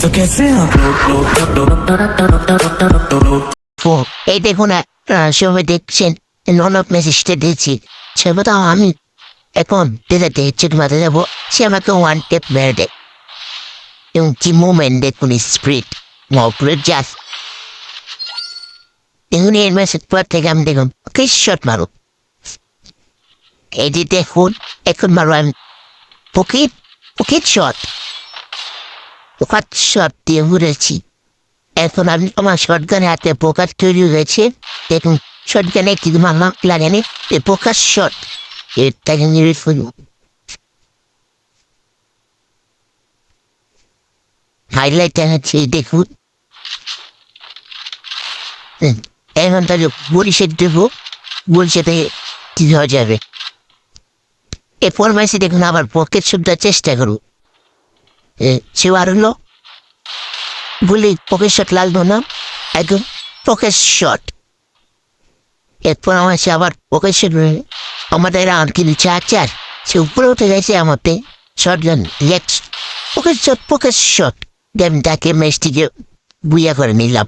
तो कैसे आप এই দেখুন সবাই দেখছেন ননদ মেসেজটা দিয়েছি সেটা আমি এখন যেটাতে হেডসেট মারতে যাবো সে আমাকে ওয়ান টেপ মেরে দেয় এবং কি মুভমেন্ট দেখুন স্প্রিট মপরেট জাস দেখুন এর মেসেজ পর থেকে আমি দেখুন ওকে শট মারো এই যে দেখুন এখন মারো আমি পকেট পকেট শট পোকার শট দিয়ে ঘুরেছি এখন আমি আমার শটগানে হাতে পোকার তৈরি হয়েছে দেখুন শটগানে কি মারলাম লাগেনি এ পোকার শট এটাকে নিয়ে ফেলব হাইলাইট আছে দেখুন এখন তাহলে বরিশে দেবো বরিশাতে কি হওয়া যাবে এরপর মাসে দেখুন আবার পকেট শটটা চেষ্টা করুন সে আর হলো বলি পকেট শট লাগলো না একদম পকেট শট এরপর আমার সে আবার পকেট শট আমাদের আর কিন্তু চার সে উপরে উঠে গেছে আমাতে শট গান পকেট শট গেমটাকে ম্যাচটিকে বুইয়া করে নিলাম